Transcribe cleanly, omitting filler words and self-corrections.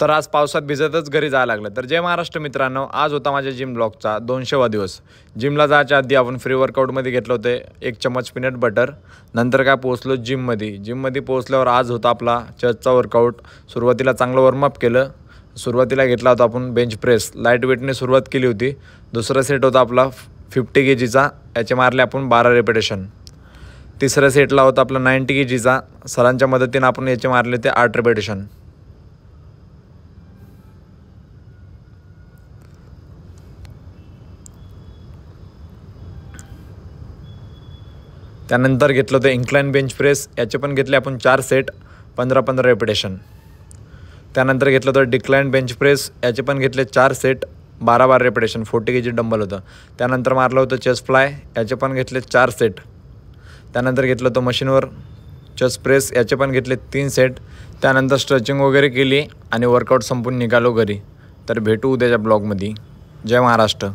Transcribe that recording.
तर आज पावसात भिजतच घरी जायला लागलं. तर जय महाराष्ट्र मित्रांनो, आज होता माझ्या जिम ब्लॉगचा 200वा दिवस. जिमला जायच्या आधी आपण फ्री वर्कआउटमध्ये घेतलं होते 1 चम्मच पीनट बटर. नंतर काय पोहोचलो जिममध्ये पोहोचल्यावर आज होता आपला चेस्टचा वर्कआउट. सुरुवातीला चांगलं वॉर्मअप केलं. सुरुवातीला घेतला होता आपण बेंच प्रेस, लाईट वेटने सुरुवात केली होती. दुसरा सेट होता आपला 50 kgचा, याचे मारले आपण 12 रेपिटेशन. तिसऱ्या सेटला होता आपला 90 kgचा, सरांच्या मदतीने आपण याचे मारले ते 8 रेपिटेशन. त्यानंतर घेतलं होतं इन्क्लाइन बेंच प्रेस, याचे पण घेतले आपण 4 सेट 15-15 रेपिटेशन. त्यानंतर घेतलं होतं डिक्लाइन बेंच प्रेस, याचे पण घेतले 4 सेट 12-12 रेपिटेशन. 40 kg डंबल होतं. त्यानंतर मारलं होतं चेस्ट फ्लाय, याचे पण घेतले 4 सेट. त्यानंतर घेतलं होतं मशीनवर चेस्ट प्रेस, याचे पण घेतले 3 सेट. त्यानंतर स्ट्रेचिंग वगैरे केली आणि वर्कआउट संपून निघालो घरी. तर भेटू उद्याच्या ब्लॉगमध्ये. जय महाराष्ट्र.